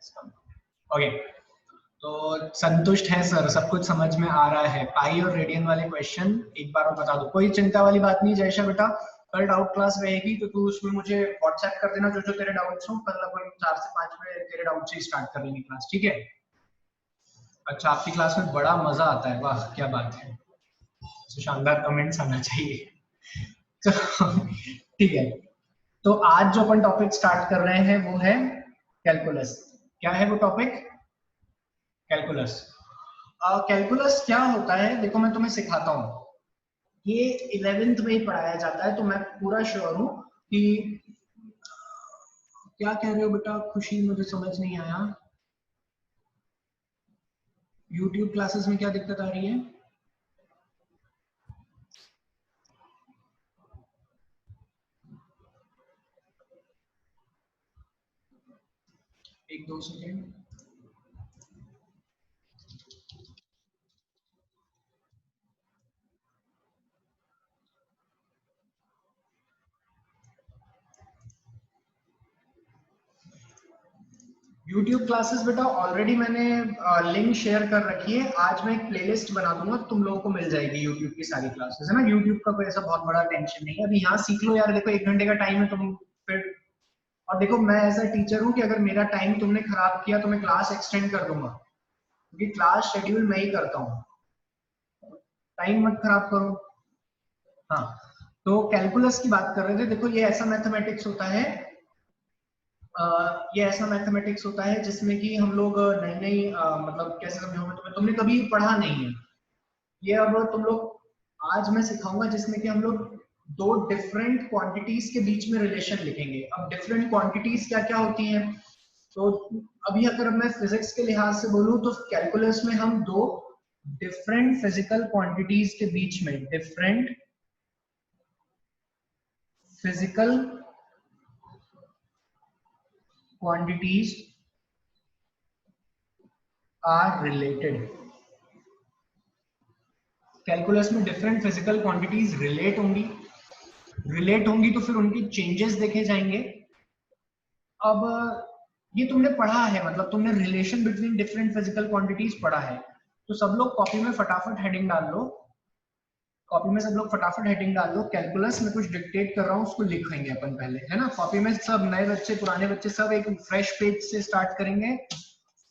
Okay, तो संतुष्ट है सर, सब कुछ समझ में आ रहा है। पाई और रेडियन वाले क्वेश्चन एक बार और बता दो, कोई चिंता वाली बात नहीं जयशा बेटा। कल डाउट क्लास रहेगी तो तू उसमें मुझे व्हाट्सएप कर देना जो जो तेरे डाउट्स हो। कल अपन 4 से 5 बजे तेरे डाउट से स्टार्ट कर लेंगे क्लास, ठीक है? अच्छा, आपकी क्लास में बड़ा मजा आता है, वाह क्या बात है, तो शानदार कमेंट्स आना चाहिए। तो ठीक है, तो आज जो अपन टॉपिक स्टार्ट कर रहे हैं वो है कैलकुलस। क्या है वो टॉपिक? कैलकुलस। कैलकुलस क्या होता है, देखो मैं तुम्हें सिखाता हूँ। ये 11th में ही पढ़ाया जाता है, तो मैं पूरा श्योर हूँ कि क्या कह रहे हो बेटा खुशी, मुझे समझ नहीं आया। YouTube क्लासेस में क्या दिक्कत आ रही है? एक दो सेकेंड। YouTube क्लासेस बेटा ऑलरेडी मैंने लिंक शेयर कर रखी है। आज मैं एक प्लेलिस्ट बना दूंगा, तुम लोगों को मिल जाएगी YouTube की सारी क्लासेस, है ना? YouTube का कोई ऐसा बहुत बड़ा टेंशन नहीं है, अभी यहाँ सीख लो यार। देखो 1 घंटे का टाइम है, तुम फिर, और देखो मैं ऐसा टीचर हूँ कि अगर मेरा टाइम तुमने खराब किया तो मैं क्लास एक्सटेंड कर दूंगा, क्योंकि क्लास शेड्यूल मैं ही करता हूँ। टाइम मत खराब करो। हाँ, तो कैलकुलस की बात कर रहे थे। देखो ये ऐसा मैथमेटिक्स होता है, ये ऐसा मैथमेटिक्स होता है जिसमें कि हम लोग नई नई मतलब कैसे समझाऊंगा तुम्हें, तुमने कभी पढ़ा नहीं है ये। अब तुम लोग, आज मैं सिखाऊंगा जिसमें कि हम लोग दो डिफरेंट क्वांटिटीज के बीच में रिलेशन लिखेंगे। अब डिफरेंट क्वांटिटीज क्या क्या होती हैं, तो अभी अगर मैं फिजिक्स के लिहाज से बोलूं तो कैलकुलस में हम दो डिफरेंट फिजिकल क्वांटिटीज के बीच में, different physical quantities are related. Calculus में डिफरेंट फिजिकल क्वांटिटीज रिलेट होंगी तो फिर उनके चेंजेस देखे जाएंगे। अब ये तुमने पढ़ा है, मतलब तुमने relation between different physical quantities पढ़ा है, तो सब लोग कॉपी में फटाफट हेडिंग डाल लो। कॉपी में सब लोग फटाफट हेडिंग डाल लो। कैलकुलस में कुछ डिक्टेट कर रहा हूँ, उसको लिखेंगे अपन पहले, है ना? कॉपी में सब, नए बच्चे पुराने बच्चे सब एक फ्रेश पेज से स्टार्ट करेंगे।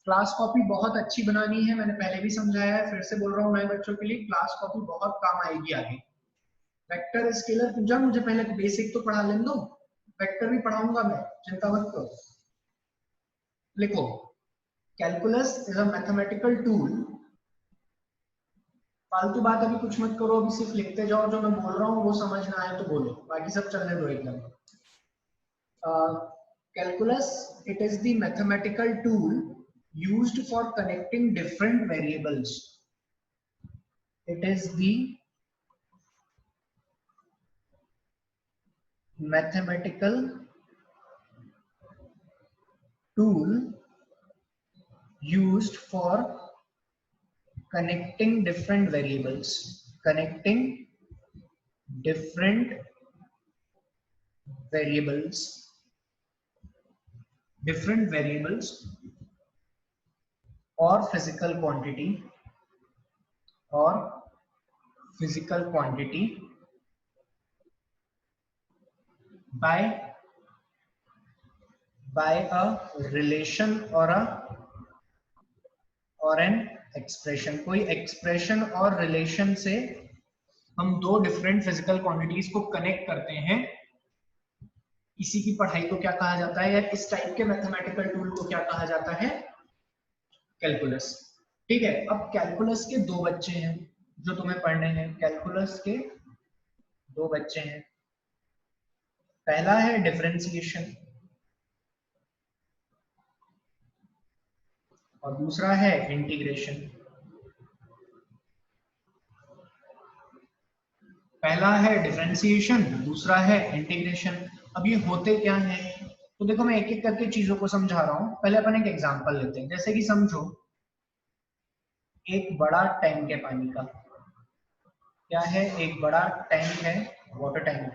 क्लास कॉपी बहुत अच्छी बनानी है, मैंने पहले भी समझाया है, फिर से बोल रहा हूँ नए बच्चों के लिए, क्लास कॉपी बहुत काम आएगी आगे। वेक्टर स्केलर पूजा, मुझे पहले बेसिक तो पढ़ा लेने दो, वेक्टर भी पढ़ाऊंगा मैं, चिंता मत करो। लिखो, calculus is a mathematical tool. फालतू बात अभी कुछ मत करो, अभी सिर्फ लिखते जाओ, जो मैं बोल रहा हूँ वो समझ में आए तो बोलो, बाकी सब चलने दो एकदम। Calculus, it is the mathematical tool used for connecting different variables. It is the mathematical tool used for connecting different variables. Connecting different variables. Different variables or physical quantity by a relation or an expression. कोई expression और relation से हम दो different physical quantities को connect करते हैं। इसी की पढ़ाई को क्या कहा जाता है, या इस टाइप के मैथमेटिकल टूल को क्या कहा जाता है? कैलकुलस। ठीक है, अब कैलकुलस के दो बच्चे हैं जो तुम्हें पढ़ने हैं। कैलकुलस के दो बच्चे हैं, पहला है डिफरेंशिएशन और दूसरा है इंटीग्रेशन। पहला है डिफरेंशिएशन, दूसरा है इंटीग्रेशन। अब ये होते क्या है, तो देखो मैं एक एक करके चीजों को समझा रहा हूं। पहले अपन एक एग्जांपल लेते हैं, जैसे कि समझो एक बड़ा टैंक है पानी का। क्या है? एक बड़ा टैंक है, वाटर टैंक।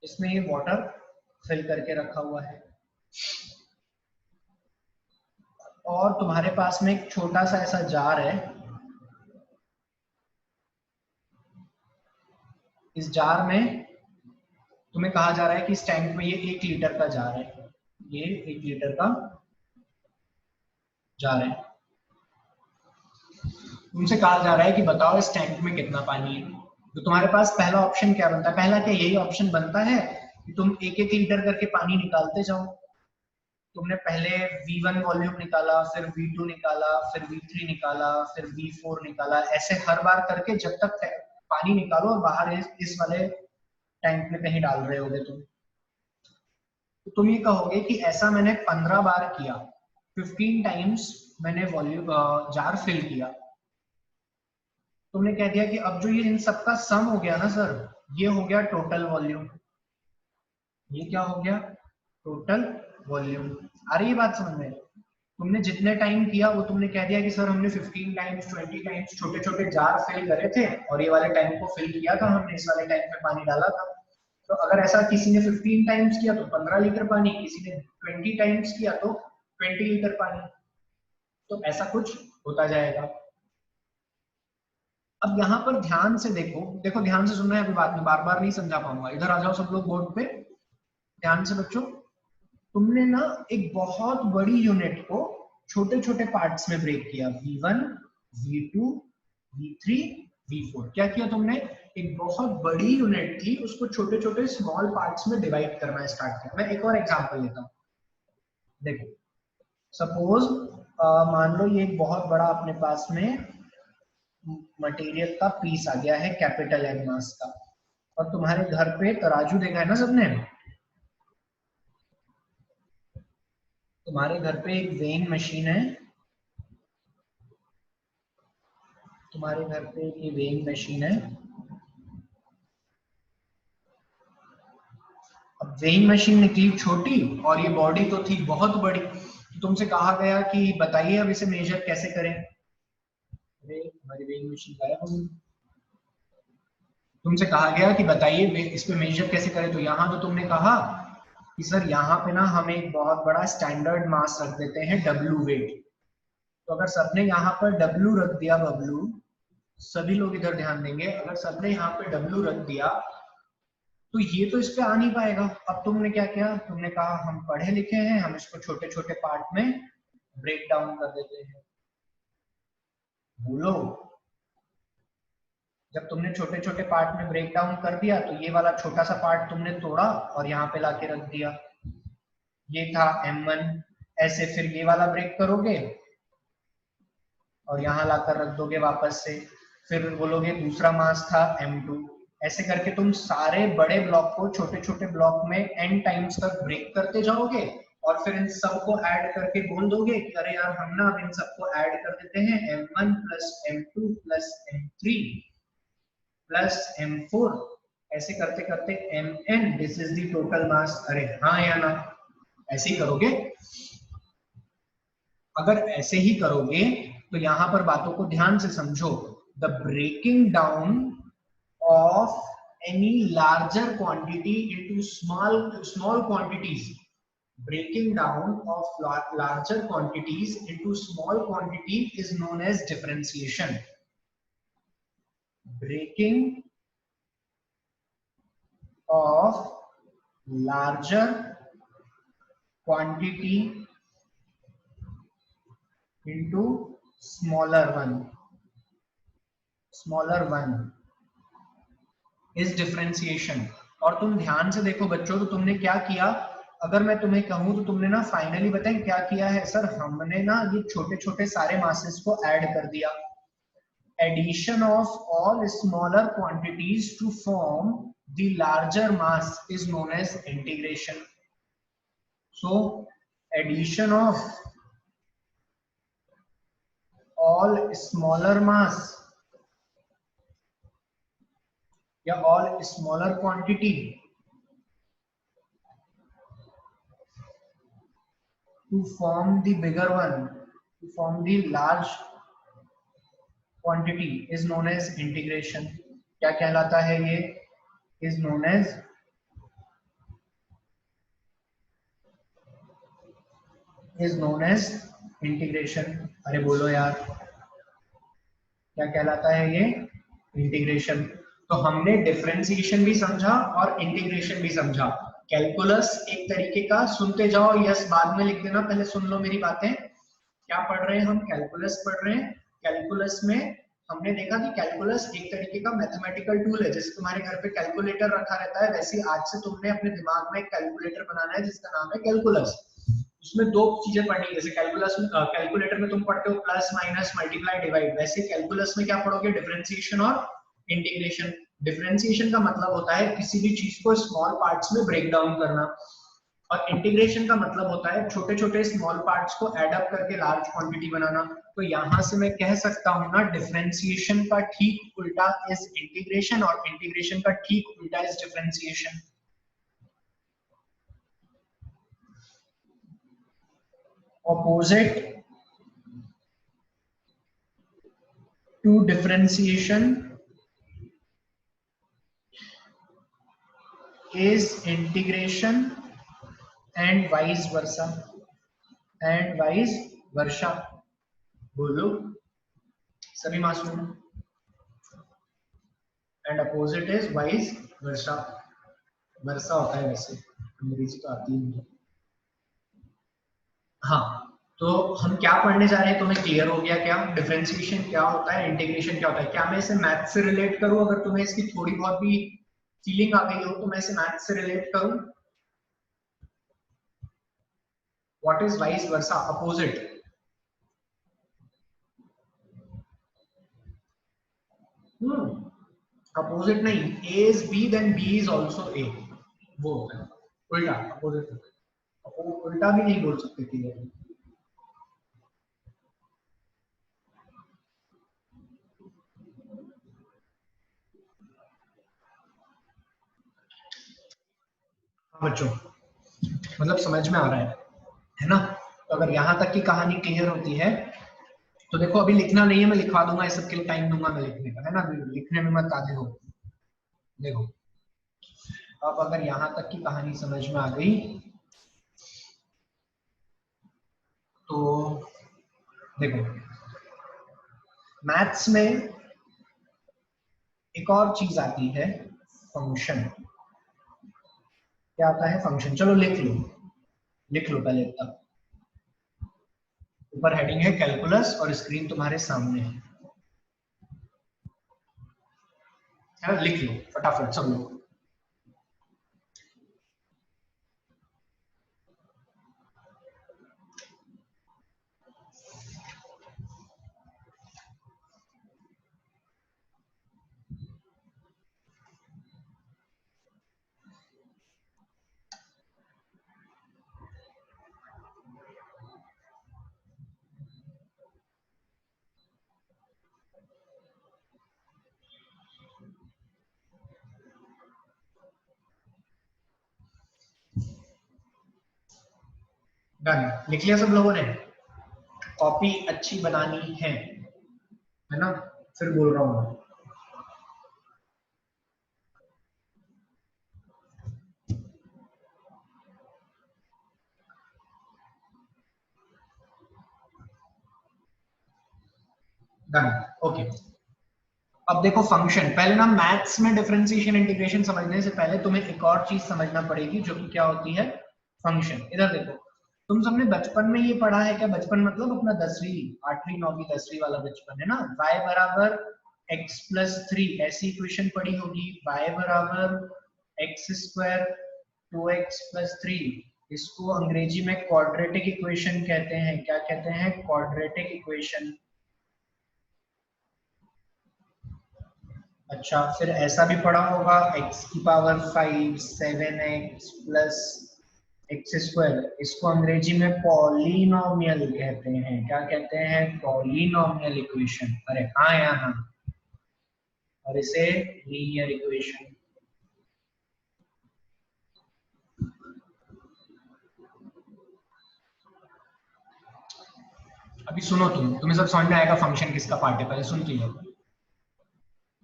इसमें ये वाटर फिल करके रखा हुआ है। और तुम्हारे पास में एक छोटा सा ऐसा जार है, इस जार में तुम्हें कहा जा रहा है कि इस टैंक में ये 1 लीटर का जार है, ये 1 लीटर का जार है। तुमसे कहा जा रहा है कि बताओ इस टैंक में कितना पानी है। तो तुम्हारे पास पहला ऑप्शन क्या बनता है? पहला क्या यही ऑप्शन बनता है कि तुम 1-1 लीटर करके पानी निकालते जाओ। तुमने पहले V1 वॉल्यूम निकाला, फिर V2 निकाला, फिर V3 निकाला, फिर V4 निकाला, ऐसे हर बार करके जब तक पानी निकालो और बाहर इस वाले टैंक में कहीं डाल रहे होगे तुम। तो तुम ये कहोगे कि ऐसा मैंने 15 बार किया, 15 टाइम्स मैंने वॉल्यूम जार फिल किया। तुमने कह दिया कि अब जो ये इन सबका सम हो गया ना सर, ये हो गया टोटल वॉल्यूम। ये क्या हो गया? Total volume. आ रही है बात समझ में? तुमने जितने टाइम किया वो तुमने कह दिया कि सर हमने 15 टाइम्स 20 टाइम्स छोटे छोटे जार फिल करे थे और ये वाले टैंक को फिल किया था हमने, इस वाले टैंक में पानी डाला था। तो अगर ऐसा किसी ने 15 टाइम्स किया तो 15 लीटर पानी, किसी ने 20 टाइम्स किया तो 20 लीटर पानी। तो ऐसा कुछ होता जाएगा। अब यहाँ पर ध्यान से देखो, देखो ध्यान से सुनना है, अभी बात में बार बार नहीं समझा पाऊंगा। इधर आ जाओ सब लोग बोर्ड पे, ध्यान से बच्चों। तुमने ना एक बहुत बड़ी यूनिट को छोटे छोटे पार्ट्स में ब्रेक किया, V1, V2, V3, V4। क्या किया तुमने? एक बहुत बड़ी यूनिट थी, उसको छोटे छोटे स्मॉल पार्ट्स में डिवाइड करना स्टार्ट किया। मैं एक और एग्जांपल लेता हूँ। देखो सपोज मान लो ये एक बहुत बड़ा अपने पास में मटेरियल का पीस आ गया है, कैपिटल एम मास का, और तुम्हारे घर पे तराजू देखा है ना सबने? तुम्हारे घर पे एक वेइंग मशीन है, तुम्हारे घर पे एक वेइंग मशीन है। अब वेइंग मशीन निकली छोटी और ये बॉडी तो थी बहुत बड़ी। तो तुमसे कहा गया कि बताइए अब इसे मेजर कैसे करें। अरे हमारी वेइंग मशीन गायब हो गई। तुमसे कहा गया कि बताइए इस पे मेजर कैसे करें। तो यहाँ तो तुमने कहा कि सर यहाँ पे ना हम एक बहुत बड़ा स्टैंडर्ड मास रख देते हैं, W वेट। तो अगर सबने यहाँ पर W रख दिया, बबलू, सभी लोग इधर ध्यान देंगे, अगर सबने यहाँ पे W रख दिया तो ये तो इस पे आ नहीं पाएगा। अब तुमने क्या किया? तुमने कहा हम पढ़े लिखे हैं, हम इसको छोटे छोटे पार्ट में ब्रेक डाउन कर देते हैं। बोलो, जब तुमने छोटे छोटे पार्ट में ब्रेक डाउन कर दिया तो ये वाला छोटा सा पार्ट तुमने तोड़ा और यहाँ पे लाके रख दिया, ये था M1। ऐसे फिर ये वाला ब्रेक करोगे और यहाँ लाकर रख दोगे वापस से, फिर बोलोगे दूसरा मास था M2। ऐसे करके तुम सारे बड़े ब्लॉक को छोटे छोटे ब्लॉक में n टाइम्स तक ब्रेक करते जाओगे और फिर इन सबको ऐड करके बोल दोगे कि अरे यार हम ना अब इन सबको ऐड कर देते हैं, M1 plus M2 plus M3 plus M4। ऐसे करते करते Mn, this is the total mass. अरे हाँ या ना? ऐसे ही करोगे। अगर ऐसे ही करोगे तो यहां पर बातों को ध्यान से समझो। The breaking down of any larger quantity into small quantities, breaking down of larger quantities into small quantity is known as differentiation. Breaking of larger quantity into smaller one is differentiation। और तुम ध्यान से देखो बच्चों, तो तुमने क्या किया? अगर मैं तुम्हें कहूं तो तुमने ना फाइनली बताएं क्या किया है? सर हमने ना ये छोटे छोटे सारे मासेस को ऐड कर दिया। Addition of all smaller quantities to form the larger mass is known as integration. So addition of all smaller mass या all smaller quantity to form the bigger one, to form the large quantity is known as integration। क्या कहलाता है ये? is known as integration, अरे बोलो यार क्या कहलाता है ये? इंटीग्रेशन। तो हमने डिफरेंशिएशन भी समझा और इंटीग्रेशन भी समझा। कैलकुलस एक तरीके का, सुनते जाओ, यस बाद में लिख देना, पहले सुन लो मेरी बातें। क्या पढ़ रहे हैं हम? कैलकुलस पढ़ रहे हैं। कैलकुलस में हमने देखा कि कैलकुलस एक तरीके का मैथमेटिकल टूल है। जैसे तुम्हारे घर पे कैलकुलेटर रखा रहता है, वैसे आज से तुमने अपने दिमाग में एक कैलकुलेटर बनाना है जिसका नाम है कैलकुलस। उसमें दो चीजें पढ़नी है। जैसे कैलकुलस में, कैलकुलेटर में तुम पढ़ते हो प्लस माइनस मल्टीप्लाई डिवाइड, वैसे कैलकुलस में क्या पढ़ोगे? डिफरेंशिएशन और इंटीग्रेशन। डिफरेंशिएशन का मतलब होता है किसी भी चीज को स्मॉल पार्ट्स में ब्रेक डाउन करना, और इंटीग्रेशन का मतलब होता है छोटे छोटे स्मॉल पार्ट्स को एड अप करके लार्ज क्वांटिटी बनाना। तो यहां से मैं कह सकता हूं ना, डिफरेंशिएशन का ठीक उल्टा इज इंटीग्रेशन और इंटीग्रेशन का ठीक उल्टा is differentiation. Opposite to differentiation is integration and vice versa, and vice versa। बोलो सभी मासूम। And opposite is vice versa. Versa होता है वैसे, अंग्रेजी तो आती नहीं है। हाँ, तो हम क्या पढ़ने जा रहे हैं, तुम्हें क्लियर हो गया क्या? डिफरेंशिएशन क्या होता है, इंटीग्रेशन क्या होता है? क्या मैं इसे मैथ से रिलेट करूं? अगर तुम्हें इसकी थोड़ी बहुत भी फीलिंग आ गई हो तो मैं इसे मैथ से रिलेट करूं। What is vice versa? Opposite. Opposite नहीं, A is B then B is also A, वो होता है उल्टा। अपोजिट उल्टा भी नहीं बोल सकते क्लियर। बच्चों मतलब समझ में आ रहा है ना? तो अगर यहाँ तक की कहानी क्लियर होती है तो देखो, अभी लिखना नहीं है, मैं लिखवा दूंगा, इस सबके लिए टाइम दूंगा मैं लिखने का, है ना? लिखने में मत आगे हो। देखो, अब अगर यहाँ तक की कहानी समझ में आ गई तो देखो, मैथ्स में एक और चीज आती है, फंक्शन। क्या आता है? फंक्शन। चलो लिख लो, लिख लो पहले तक। ऊपर हेडिंग है कैलकुलस और स्क्रीन तुम्हारे सामने है, लिख लो फटाफट सब लोग। डन, लिख लिया सब लोगों ने? कॉपी अच्छी बनानी है ना? फिर बोल रहा हूँ। Done, okay. अब देखो फंक्शन, पहले ना मैथ्स में डिफरेंशिएशन इंटीग्रेशन समझने से पहले तुम्हें एक और चीज समझना पड़ेगी जो कि क्या होती है? फंक्शन। इधर देखो, तुम सबने बचपन में ये पढ़ा है क्या? बचपन मतलब अपना 10वीं 8वीं 9वीं 10वीं वाला बचपन, है ना? y बराबर x प्लस 3 ऐसी इक्वेशन पढ़ी होगी। y बराबर एक्स स्क्वायर 2x प्लस 3, इसको अंग्रेजी में क्वाड्रेटिक इक्वेशन कहते हैं। क्या कहते हैं? Quadratic equation. अच्छा, फिर ऐसा भी पढ़ा होगा x की power 5 7x plus x square, इसको अंग्रेजी में पॉलिनोमियल कहते हैं। क्या कहते हैं? Polynomial equation. अरे हाँ यहाँ, और इसे लीनियर इक्वेशन। अभी सुनो, तुम्हें सब समझ में आएगा फंक्शन किसका पार्ट है, पहले सुन तो लो।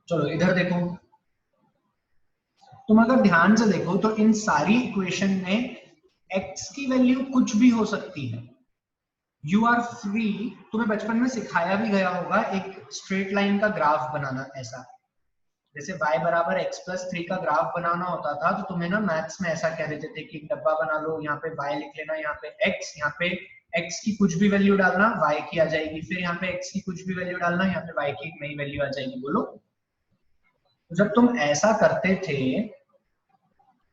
चलो इधर देखो, तुम अगर ध्यान से देखो तो इन सारी इक्वेशन में x की वैल्यू कुछ भी हो सकती है। यू आर फ्री, तुम्हें बचपन में सिखाया भी गया होगा एक स्ट्रेट लाइन का ग्राफ बनाना। ऐसा जैसे y बराबर x प्लस 3 का ग्राफ बनाना होता था, तो तुम्हें ना मैथ्स में ऐसा कह देते थे कि एक डब्बा बना लो, यहाँ पे y लिख लेना, यहाँ पे x, यहाँ पे x की कुछ भी वैल्यू डालना y की आ जाएगी, फिर यहाँ पे x की कुछ भी वैल्यू डालना, यहाँ पे y की एक नई वैल्यू आ जाएगी। बोलो, तो जब तुम ऐसा करते थे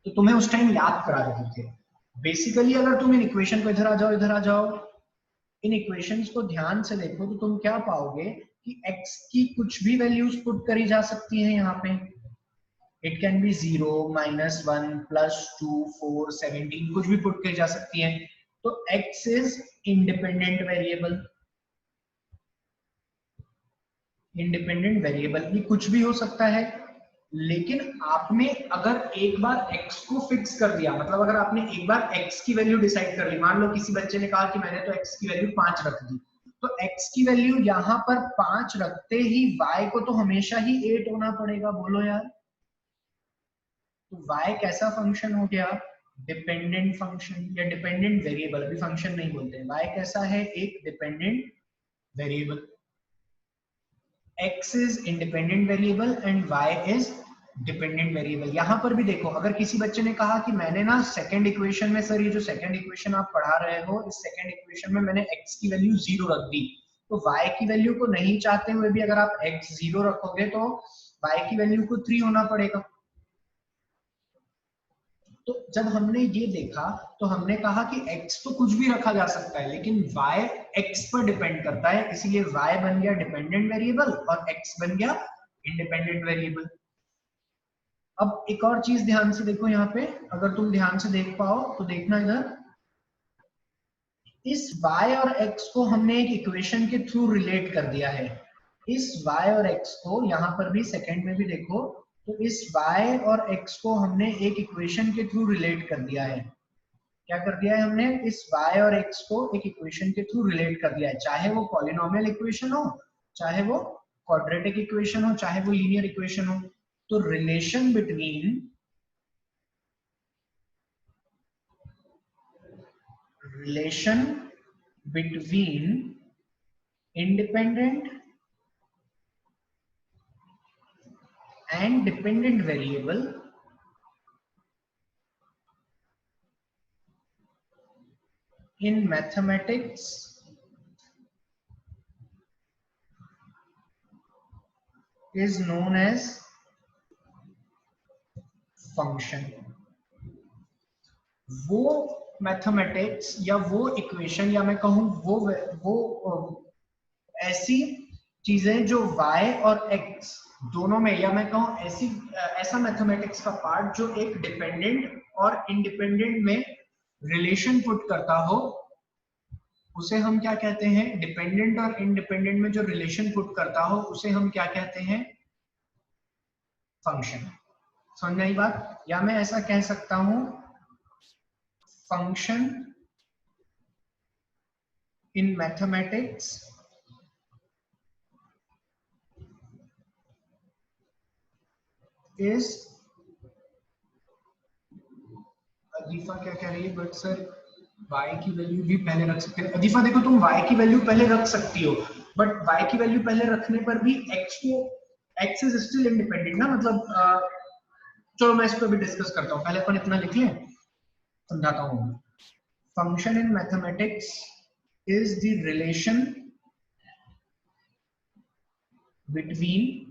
तो तुम्हें उस टाइम याद करा देते थे। बेसिकली अगर तुम इन इक्वेशन को इधर आ जाओ, इधर आ जाओ, इन इक्वेशंस को ध्यान से देखो तो तुम क्या पाओगे कि x की कुछ भी वैल्यूज पुट करी जा सकती है यहाँ पे। इट कैन बी 0, -1, +2, 4, 17, कुछ भी पुट करी जा सकती है। तो x is independent variable. Independent variable ये कुछ भी हो सकता है, लेकिन आपने अगर एक बार x को फिक्स कर दिया, मतलब अगर आपने एक बार x की वैल्यू डिसाइड कर ली, मान लो किसी बच्चे ने कहा कि मैंने तो x की वैल्यू 5 रख दी, तो x की वैल्यू यहाँ पर 5 रखते ही y को तो हमेशा ही 8 होना पड़ेगा। बोलो यार, तो y कैसा फंक्शन हो गया? डिपेंडेंट फंक्शन या डिपेंडेंट वेरिएबल, अभी फंक्शन नहीं बोलते। y कैसा है? एक dependent variable. x is independent variable and y is dependent variable. यहां पर भी देखो, अगर किसी बच्चे ने कहा कि मैंने ना सेकंड इक्वेशन में, सर ये जो सेकंड इक्वेशन आप पढ़ा रहे हो, इस सेकंड इक्वेशन में मैंने x की वैल्यू 0 रख दी, तो y की वैल्यू को नहीं चाहते हुए भी अगर आप x 0 रखोगे तो y की वैल्यू को 3 होना पड़ेगा। तो जब हमने ये देखा तो हमने कहा कि x तो कुछ भी रखा जा सकता है, लेकिन y x पर डिपेंड करता है, इसीलिए y बन गया डिपेंडेंट वेरिएबल और x बन गया इंडिपेंडेंट वेरिएबल। अब एक और चीज ध्यान से देखो, यहाँ पे अगर तुम ध्यान से देख पाओ तो देखना इधर, इस y और x को हमने एक इक्वेशन के थ्रू रिलेट कर दिया है। इस y और x को यहाँ पर भी सेकंड में भी देखो, तो इस y और x को हमने एक इक्वेशन के थ्रू रिलेट कर दिया है। क्या कर दिया है हमने? इस y और x को एक इक्वेशन के थ्रू रिलेट कर दिया है, चाहे वो पॉलिनोमियल इक्वेशन हो, चाहे वो क्वाड्रेटिक इक्वेशन हो, चाहे वो लीनियर इक्वेशन हो। तो relation between independent and dependent variable in mathematics is known as function। वो मैथमेटिक्स या वो इक्वेशन या मैं कहूं वो ऐसी चीजें जो y और x दोनों में, या मैं कहूं ऐसा मैथमेटिक्स का पार्ट जो एक डिपेंडेंट और इंडिपेंडेंट में रिलेशन पुट करता हो, उसे हम क्या कहते हैं? डिपेंडेंट और इंडिपेंडेंट में जो रिलेशन पुट करता हो उसे हम क्या कहते हैं? फंक्शन। समझ में आई बात? या मैं ऐसा कह सकता हूं, फंक्शन इन मैथमेटिक्स इज, अदीफा क्या कह रही है? बट सर y की वैल्यू भी पहले रख सकते हैं। अदीफा देखो, तुम y की वैल्यू पहले रख सकती हो, बट y की वैल्यू पहले रखने पर भी x इज स्टिल इंडिपेंडेंट ना, मतलब चलो मैं इस पर भी डिस्कस करता हूँ, पहले अपन इतना लिख लें, समझाता हूँ। Function in mathematics is the relation between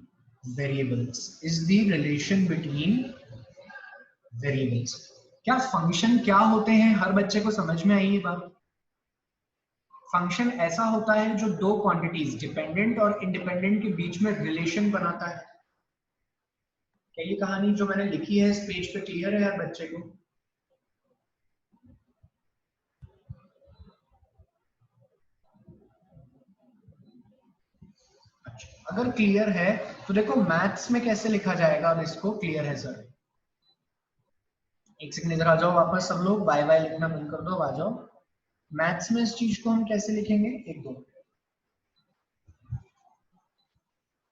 variables, is the relation between variables. क्या फंक्शन क्या होते हैं? हर बच्चे को समझ में आई ये बात? फंक्शन ऐसा होता है जो दो क्वांटिटीज डिपेंडेंट और इंडिपेंडेंट के बीच में रिलेशन बनाता है। क्या ये कहानी जो मैंने लिखी है इस पेज पे क्लियर है हर बच्चे को? अच्छा, अगर क्लियर है तो देखो मैथ्स में कैसे लिखा जाएगा। अब इसको क्लियर है सर? एक सेकंड इधर आ जाओ वापस, सब लोग बाय बाय लिखना बंद कर दो, आ जाओ। मैथ्स में इस चीज को हम कैसे लिखेंगे? एक दो,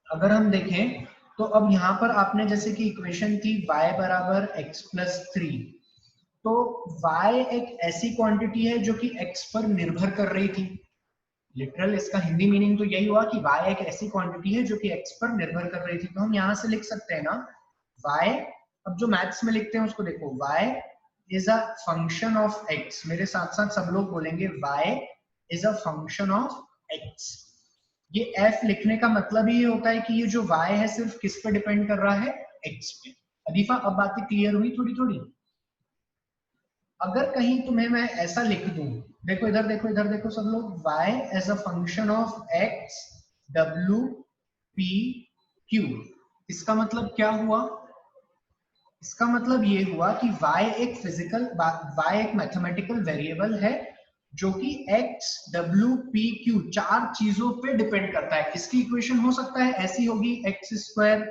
अगर हम देखें तो अब यहाँ पर आपने जैसे कि इक्वेशन थी y बराबर x प्लस 3, तो y एक ऐसी क्वांटिटी है जो कि x पर निर्भर कर रही थी। लिटरल इसका हिंदी मीनिंग तो यही हुआ कि y एक ऐसी क्वांटिटी है जो कि x पर निर्भर कर रही थी। तो हम यहाँ से लिख सकते हैं ना y, अब जो मैथ्स में लिखते हैं उसको देखो, y is a function of x। मेरे साथ साथ सब लोग बोलेंगे y is a function of x। ये f लिखने का मतलब ही ये होता है कि ये जो y है सिर्फ किस पे डिपेंड कर रहा है, x पे। अदीफा अब बातें क्लियर हुई थोड़ी थोड़ी? अगर कहीं तुम्हें मैं ऐसा लिख दूं, देखो इधर देखो, इधर देखो सब लोग, y as a function of x w p q, इसका मतलब क्या हुआ? इसका मतलब ये हुआ कि y एक फिजिकल, y एक मैथमेटिकल वेरिएबल है जो कि x w p q चार चीजों पे डिपेंड करता है। इसकी इक्वेशन हो सकता है ऐसी होगी, x square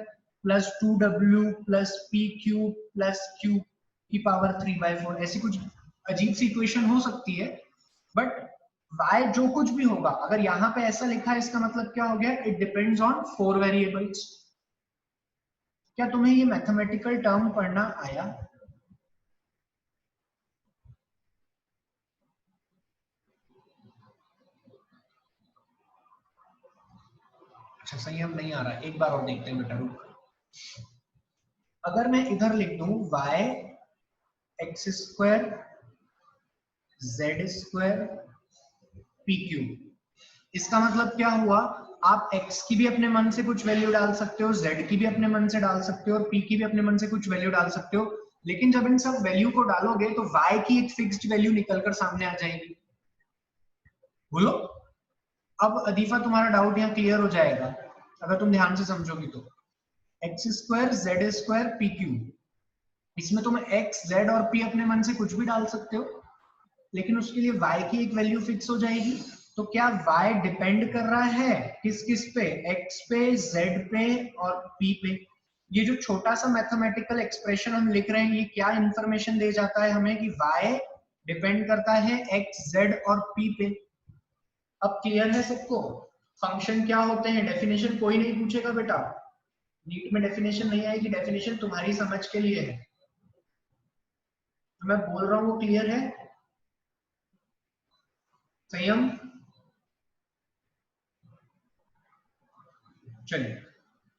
plus 2w plus P Q plus Q की पावर 3/4, ऐसी कुछ अजीब सी इक्वेशन हो सकती है। बट y जो कुछ भी होगा, अगर यहाँ पे ऐसा लिखा है इसका मतलब क्या हो गया, इट डिपेंड्स ऑन 4 वेरिएबल्स। क्या तुम्हें ये मैथमेटिकल टर्म पढ़ना आया? अच्छा सही, हम नहीं आ रहा, एक बार और देखते हैं बेटा, रुक। अगर मैं इधर लिख दूं y x square Z square P Q, इसका मतलब क्या हुआ? आप x की भी अपने मन से कुछ वैल्यू डाल सकते हो, z की भी अपने मन से डाल सकते हो और p की भी अपने मन से कुछ वैल्यू डाल सकते हो, लेकिन जब इन सब वैल्यू को डालोगे तो y की एक फिक्स्ड वैल्यू निकलकर सामने आ जाएगी। बोलो। अब अदीफा तुम्हारा डाउट यहाँ क्लियर हो जाएगा अगर तुम ध्यान से समझोगी तो। X square Z square P Q, इसमें तुम x z और p अपने मन से कुछ भी डाल सकते हो, लेकिन उसके लिए y की एक वैल्यू फिक्स हो जाएगी। तो क्या y डिपेंड कर रहा है किस किस पे, x पे, z पे और p पे? ये जो छोटा सा मैथमेटिकल एक्सप्रेशन हम लिख रहे हैं, ये क्या इंफॉर्मेशन दे जाता है हमें कि y डिपेंड करता है x, z और p पे। अब क्लियर है सबको? फंक्शन क्या होते हैं, डेफिनेशन कोई नहीं पूछेगा बेटा, नीट में डेफिनेशन नहीं आएगी, डेफिनेशन तुम्हारी समझ के लिए है। तो मैं बोल रहा हूँ वो क्लियर है? संयम, चलिए।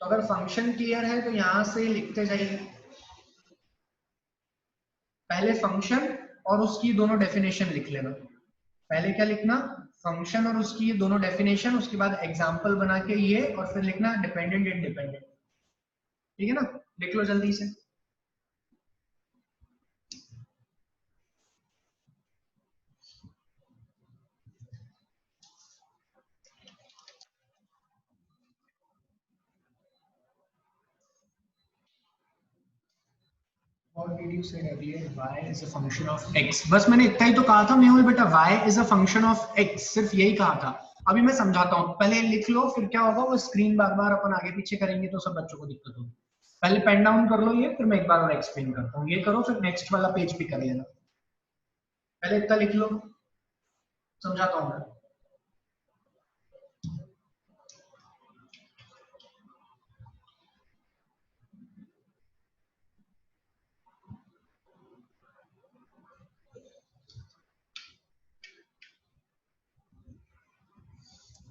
तो अगर फंक्शन क्लियर है तो यहां से लिखते जाइए, पहले फंक्शन और उसकी दोनों डेफिनेशन लिख लेना। पहले क्या लिखना, फंक्शन और उसकी ये दोनों डेफिनेशन, उसके बाद एग्जांपल बना के ये, और फिर लिखना डिपेंडेंट इंडिपेंडेंट। ठीक है ना? लिख लो जल्दी से। What did you say earlier? Y is a function of x. बस मैंने इतना ही तो कहा था मेहुल बेटा, y is a function of x, सिर्फ यही कहा था। अभी मैं समझाता हूँ, पहले लिख लो, फिर क्या होगा, वो स्क्रीन बार बार अपन आगे पीछे करेंगे तो सब बच्चों को दिक्कत होगी। पहले पेन डाउन कर लो ये, फिर मैं एक बार और एक्सप्लेन करता हूँ। ये करो, फिर नेक्स्ट वाला पेज भी कर लेना। पहले इतना लिख लो, समझाता हूँ मैं।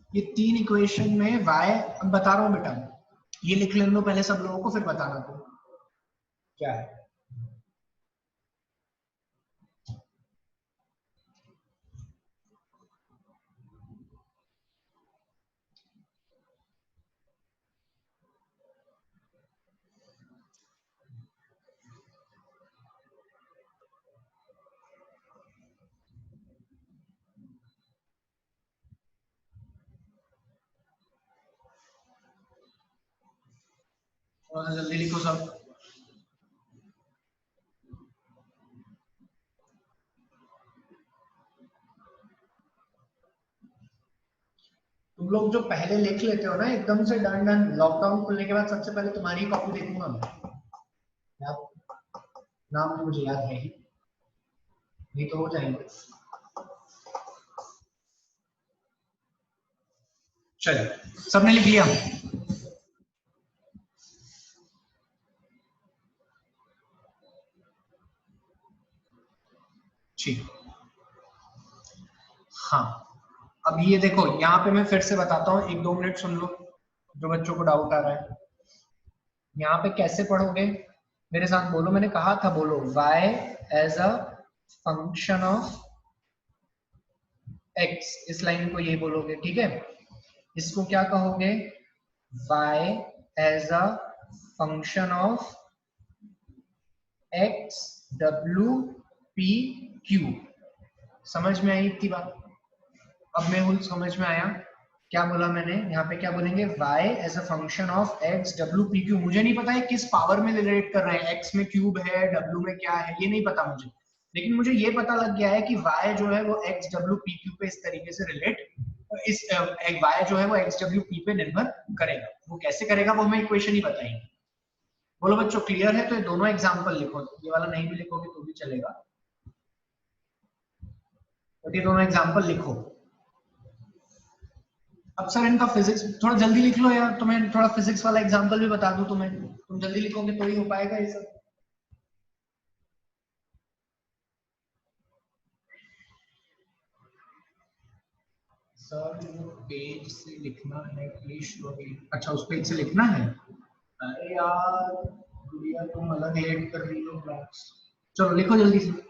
ये तीन इक्वेशन में y, अब बता रहा हूँ बेटा, ये लिख लेने दो पहले सब लोगों को, फिर बताना तो क्या है। और जल्दी लिखो सब। तुम लोग जो पहले लिख लेते हो ना एकदम से डन डन, लॉकडाउन खुलने के बाद सबसे पहले तुम्हारी कॉपी देखूंगा मैं। याद, नाम भी मुझे याद है ही, नहीं तो हो जाएंगे। चलिए, सबने लिख लिया? ठीक। हाँ, अब ये देखो, यहाँ पे मैं फिर से बताता हूँ, 1-2 मिनट सुन लो जो बच्चों को डाउट आ रहा है। यहाँ पे कैसे पढ़ोगे, मेरे साथ बोलो, मैंने कहा था बोलो, y as a function of x, इस लाइन को ये बोलोगे, ठीक है। इसको क्या कहोगे, y as a function of x w p q। समझ में आई इतनी बात? अब मैं बोल, समझ में आया क्या बोला मैंने? यहाँ पे क्या बोलेंगे, y as a function of x w p q। मुझे नहीं पता है किस पावर में रिलेट कर रहे हैं, x में क्यूब है, w में क्या है, ये नहीं पता मुझे, लेकिन मुझे ये पता लग गया है कि y जो है वो x w p q पे इस तरीके से रिलेट, इस y जो है वो x w p पे निर्भर करेगा। वो कैसे करेगा वो हमें इक्वेशन ही बताएंगे। बोलो बच्चों, क्लियर है? तो ये दोनों एग्जाम्पल लिखो, ये वाला नहीं भी लिखोगे तो भी चलेगा, तो ये दोनों एग्जाम्पल लिखो। अब सर इनका फिजिक्स थोड़ा जल्दी लिख लो यार, तुम्हें थोड़ा फिजिक्स वाला एग्जांपल भी बता दूं तुम्हें, तुम जल्दी लिखोगे तो ही हो पाएगा ये सब। सर वो पेज से लिखना है प्लीज शो मी। अच्छा, उस पेज से लिखना है? अरे यार गुड़िया, तुम अलग लेट कर रही हो क्लास। चलो लिखो जल्दी से।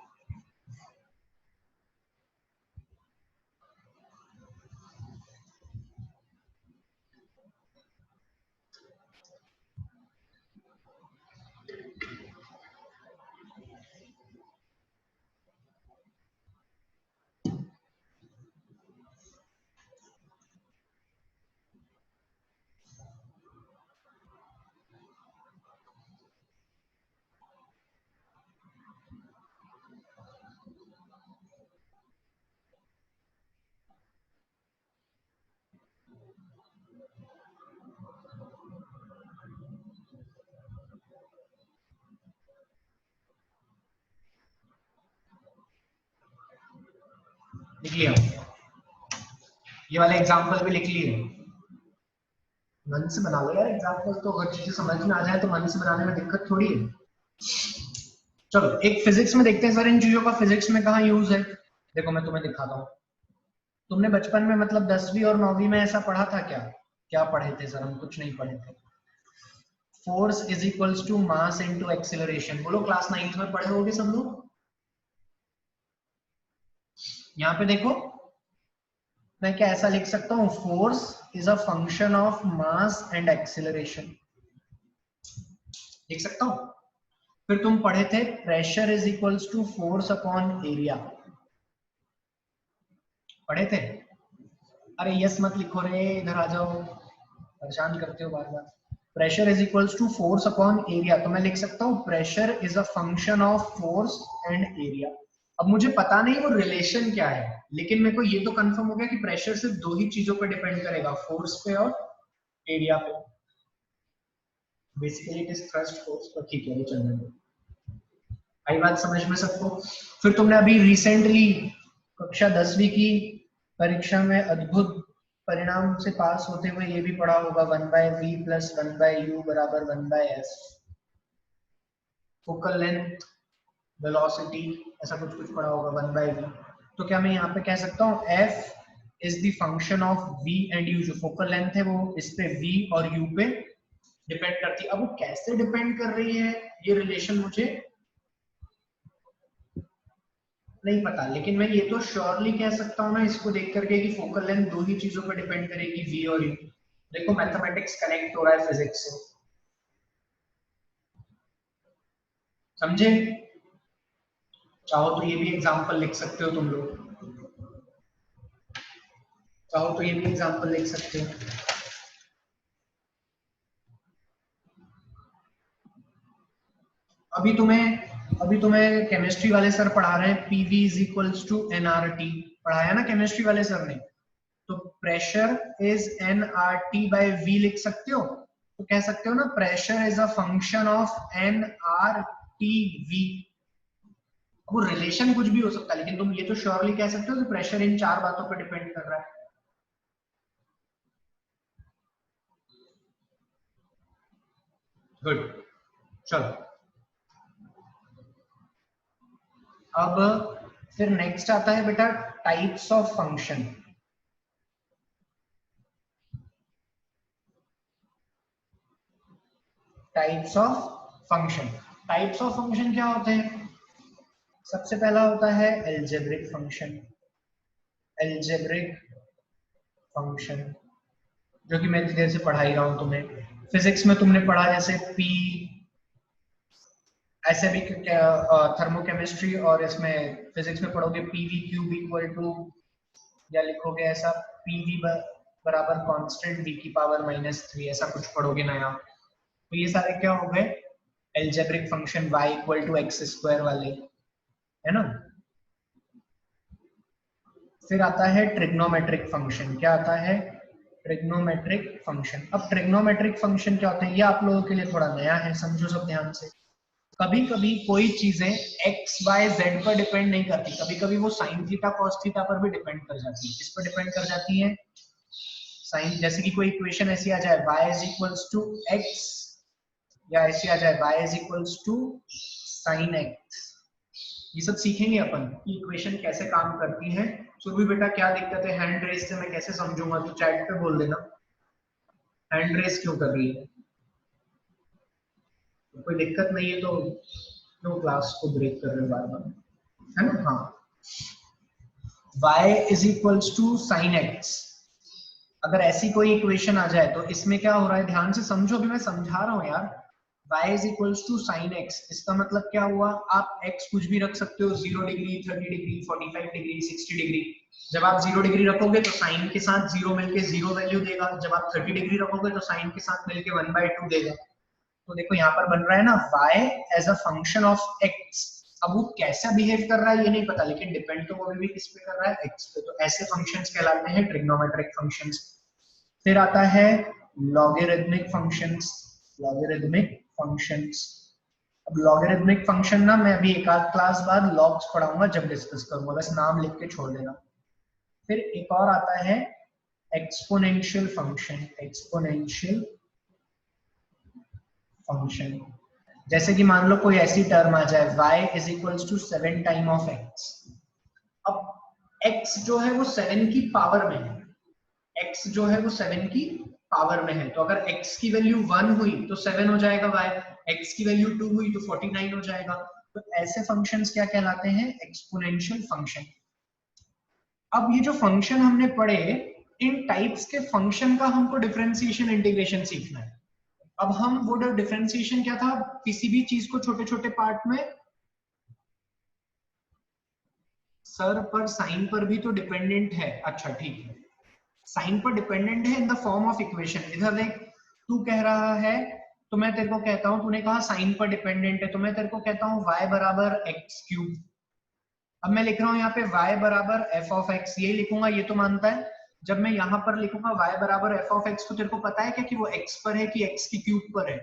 लिख लिया? ये वाले एग्जाम्पल भी लिख लिए? मन से बना लो यार एग्जाम्पल, तो हर चीज समझ में आ जाए तो मन से बनाने में दिक्कत थोड़ी है। चलो एक फिजिक्स में देखते हैं सर, इन चीजों का फिजिक्स में कहाँ यूज है। देखो मैं तुम्हें दिखाता हूँ। तुमने बचपन में मतलब 10वीं और 9वीं में ऐसा पढ़ा था क्या? क्या पढ़े थे सर? हम कुछ नहीं पढ़े थे। Force is equals to mass into acceleration, बोलो क्लास 9th में पढ़े होगे सब लोग। यहाँ पे देखो, मैं क्या ऐसा लिख सकता हूँ, force is a function of mass and acceleration, लिख सकता हूँ। फिर तुम पढ़े थे pressure is equals to force upon area, पढ़े थे? अरे यस मत लिखो रे, इधर आ जाओ, परेशान करते हो बार बार। Pressure is equals to force upon area, तो मैं लिख सकता हूँ pressure is a function of force and area. अब मुझे पता नहीं वो रिलेशन क्या है, लेकिन मेरे को ये तो कंफर्म हो गया कि प्रेशर सिर्फ दो ही चीजों पर डिपेंड करेगा, फोर्स पे और एरिया पे। Basically it is thrust force, तो ठीक है, वो चलने दो। आई बात समझ में सबको? फिर तुमने अभी रिसेंटली कक्षा 10वीं की परीक्षा में अद्भुत परिणाम से पास होते हुए ये भी पढ़ा होगा, 1/v प्लस 1/u बराबर 1/s। फोकल लेंथ, वेलोसिटी, ऐसा कुछ कुछ पढ़ा होगा, 1/v। तो क्या मैं यहाँ पे कह सकता हूँ f is the function of v and u, जो फोकल लेंथ है वो इस पे v और u पे डिपेंड करती है। अब वो कैसे डिपेंड कर रही है ये रिलेशन मुझे नहीं पता, लेकिन मैं ये तो श्योरली कह सकता हूँ ना इसको देख करके कि फोकल लेंथ दो ही चीजों पर डिपेंड करेगी, v और u। देखो मैथमेटिक्स कनेक्ट हो रहा है फिजिक्स से, समझे? चाहो तो ये भी एग्जांपल लिख सकते हो तुम लोग, चाहो तो ये भी एग्जांपल लिख सकते हो। अभी तुम्हें केमिस्ट्री वाले सर पढ़ा रहे हैं PV is equals to nRT, पढ़ाया ना केमिस्ट्री वाले सर ने। तो pressure is nRT by V लिख सकते हो, तो कह सकते हो ना pressure is a function of nRT V. वो रिलेशन कुछ भी हो सकता है, लेकिन तुम ये तो श्योरली कह सकते हो कि प्रेशर इन चार बातों पर डिपेंड कर रहा है। गुड, चलो अब फिर नेक्स्ट आता है बेटा types of function. Types of function. Types of function क्या होते हैं? सबसे पहला होता है एल्जेब्रिक फंक्शन। एल्जेब्रिक फंक्शन जो कि मैं इतनी देर से पढ़ा ही रहा हूं तुम्हें। फिजिक्स में तुमने पढ़ा जैसे पी, ऐसे भी थर्मोकेमिस्ट्री और इसमें फिजिक्स में पढ़ोगे पीवी क्यूब इक्वल टू, या लिखोगे ऐसा पीवी बराबर कांस्टेंट वी की पावर -3, ऐसा कुछ पढ़ोगे नया। तो ये सारे क्या हो गए? Algebraic function y equal to x square वाले, है ना। फिर आता है ट्रिग्नोमेट्रिक फंक्शन। क्या आता है? Trigonometric function. अब ट्रिग्नोमेट्रिक फंक्शन क्या होते हैं, ये आप लोगों के लिए थोड़ा नया है, समझो सब ध्यान से। कभी कभी कोई चीजें x y z पर डिपेंड नहीं करती, कभी कभी वो sin थीटा cos थीटा पर भी डिपेंड कर जाती है। किस पर डिपेंड कर जाती है? साइन। जैसे कि कोई इक्वेशन ऐसी आ जाए y is equals to x, या ऐसी आ जाए y is equals to sin x। ये सब सीखेंगे अपन कि इक्वेशन कैसे काम करती है। सुरभि बेटा क्या दिक्कत है? हैंड रेस से मैं कैसे समझूंगा? तो चैट पे बोल देना हैंड रेस क्यों कर रही है। तो कोई दिक्कत नहीं है तो क्यों क्लास को ब्रेक कर रहे हो बार बार, है ना। हाँ, y is equals to sine x. अगर ऐसी कोई इक्वेशन आ जाए तो इसमें क्या हो रहा है, ध्यान से समझो, भी मैं समझा रहा हूं यार। y is equals to sine x, इसका मतलब क्या हुआ? आप x कुछ भी रख सकते हो, 0 डिग्री, 30 डिग्री, 45 डिग्री, 60 डिग्री। जब आप 0 डिग्री रखोगे तो साइन के साथ 0 मिलके 0 वैल्यू देगा। जब आप 30 डिग्री रखोगे तो साइन के साथ मिलके 1/2 देगा। तो देखो यहाँ पर बन रहा है ना y as a function of x। अब वो कैसा बिहेव कर रहा है ये नहीं पता, लेकिन डिपेंड तो वो भी किस पे कर रहा है? x पे। तो ऐसे फंक्शंस कहलाते हैं ट्रिग्नोमेट्रिक फंक्शंस। फिर आता है लॉगरिथमिक फंक्शंस। Logarithmic functions. अब लॉगरिथमिक फंक्शन ना मैं अभी एक आध क्लास बाद लॉग्स पढ़ाऊंगा जब डिस्कस करूंगा, बस नाम लिख के छोड़ देना। फिर एक और आता है एक्सपोनेंशियल फंक्शन। एक्सपोनेंशियल फंक्शन जैसे कि मान लो कोई ऐसी टर्म आ जाए y is equals to 7 time of x। अब x जो है वो 7 की पावर में है। x जो है वो 7 की पावर में है, तो अगर x की वैल्यू 1 हुई तो 7 हो जाएगा y, x की वैल्यू 2 हुई तो 49 हो जाएगा। तो ऐसे फंक्शंस क्या कहलाते हैं? Exponential function. अब ये जो फंक्शन हमने पढ़े, इन टाइप्स के फंक्शन का हमको डिफरेंशिएशन इंटीग्रेशन सीखना है। अब हम वो डिफरेंशिएशन क्या था, किसी भी चीज को छोटे छोटे पार्ट में, सर पर साइन पर भी तो डिपेंडेंट है। अच्छा ठीक है, साइन पर डिपेंडेंट है in the form of equation. इधर देख, तू कह रहा है तो मैं तेरे को कहता हूं, तूने कहा साइन पर डिपेंडेंट है तो मैं तेरे को कहता हूं y बराबर एक्स क्यूब। अब मैं लिख रहा हूं यहाँ पे y बराबर एफ ऑफ एक्स, यही लिखूंगा, ये तो मानता है। जब मैं यहाँ पर लिखूंगा y बराबर एफ ऑफ एक्स, तो तेरे को पता है क्या कि वो x पर है कि x की क्यूब पर है?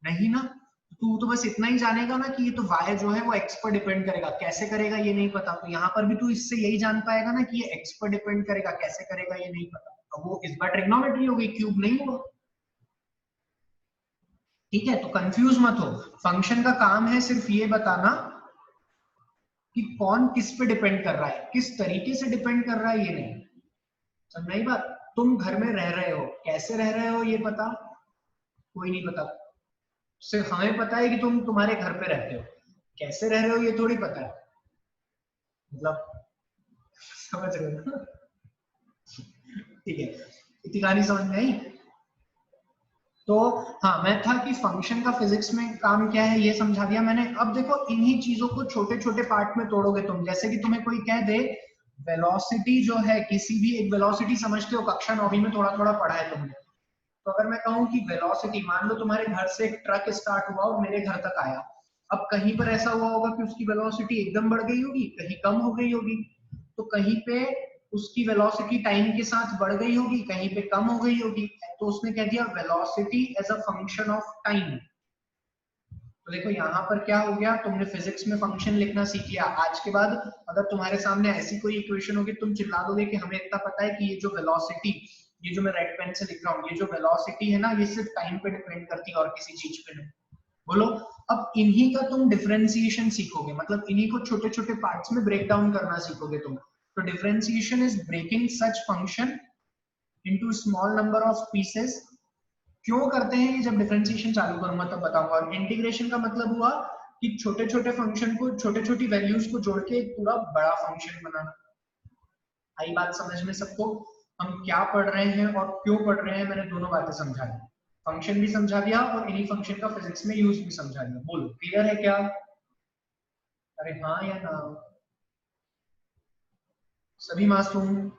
नहीं ना। तू तो बस इतना ही जानेगा ना कि ये तो y जो है वो x पर डिपेंड करेगा, कैसे करेगा ये नहीं पता। तो यहाँ पर भी तू इससे यही जान पाएगा ना कि ये x पर डिपेंड करेगा, कैसे करेगा ये नहीं पता। अब वो इस बार ट्रिग्नोमेट्री हो गई, क्यूब नहीं हुआ। ठीक है, तो कंफ्यूज मत हो। फंक्शन का काम है सिर्फ ये बताना कि कौन किस पे डिपेंड कर रहा है, किस तरीके से डिपेंड कर रहा है, ये नहीं। समझ आई बात? तुम घर में रह रहे हो, कैसे रह रहे हो ये पता? कोई नहीं पता। सिर्फ हमें पता है कि तुम तुम्हारे घर पे रहते हो, कैसे रह रहे हो ये थोड़ी पता है। मतलब समझ रहे हो ना? ठीक है, इतनी कहानी समझ में आई। तो हाँ, मैं था कि फंक्शन का फिजिक्स में काम क्या है ये समझा दिया मैंने। अब देखो, इन्हीं चीजों को छोटे छोटे पार्ट में तोड़ोगे तुम। जैसे कि तुम्हें कोई कह दे वेलोसिटी जो है, किसी भी एक वेलोसिटी समझते हो, कक्षा 9वीं में थोड़ा थोड़ा पढ़ा है तुमने। तो अगर मैं कहूँ कि वेलोसिटी, मान लो तुम्हारे घर से एक ट्रक स्टार्ट हुआ और मेरे घर तक आया। अब कहीं पर ऐसा हुआ होगा कि उसकी वेलोसिटी एकदम बढ़ गई होगी, कहीं कम हो गई होगी। तो कहीं पे उसकी वेलोसिटी टाइम के साथ बढ़ गई होगी, कहीं पे कम हो गई होगी। तो उसने कह दिया velocity as a function of time. तो देखो यहाँ पर क्या हो गया, तुमने फिजिक्स में फंक्शन लिखना सीख लिया। आज के बाद अगर तुम्हारे सामने ऐसी कोई इक्वेशन होगी, तुम चिल्ला दोगे कि हमें इतना पता है कि ये जो वेलोसिटी, ये जो मैं रेड पेन से लिख रहा हूँ, ये जो वेलोसिटी है ना, ये सिर्फ टाइम पे डिपेंड करती है और किसी चीज पे नहीं। बोलो, अब इन्हीं का तुम डिफरेंशिएशन सीखोगे, मतलब इन्हीं को छोटे छोटे पार्ट्स में ब्रेक डाउन करना सीखोगे तुम। तो differentiation is breaking such function into small number of pieces क्यों करते हैं ये, जब डिफरेंशिएशन चालू करूंगा तब बताऊंगा। और इंटीग्रेशन का मतलब हुआ कि छोटे छोटे फंक्शन को, छोटे छोटी वैल्यूज को जोड़ के एक पूरा बड़ा फंक्शन बनाना। आई बात समझ में सबको? हम क्या पढ़ रहे हैं और क्यों पढ़ रहे हैं, मैंने दोनों बातें समझा दी। फंक्शन भी समझा दिया और इन्हीं फंक्शन का फिजिक्स में यूज भी समझा दिया। बोलो क्लियर है क्या? अरे हाँ या ना? सभी मासूम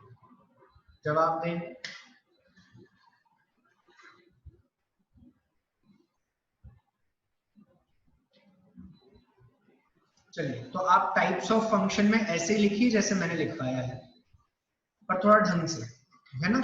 जवाब दें। चलिए, तो आप टाइप्स ऑफ फंक्शन में ऐसे लिखिए जैसे मैंने लिखवाया है, पर थोड़ा ढंग से, है ना?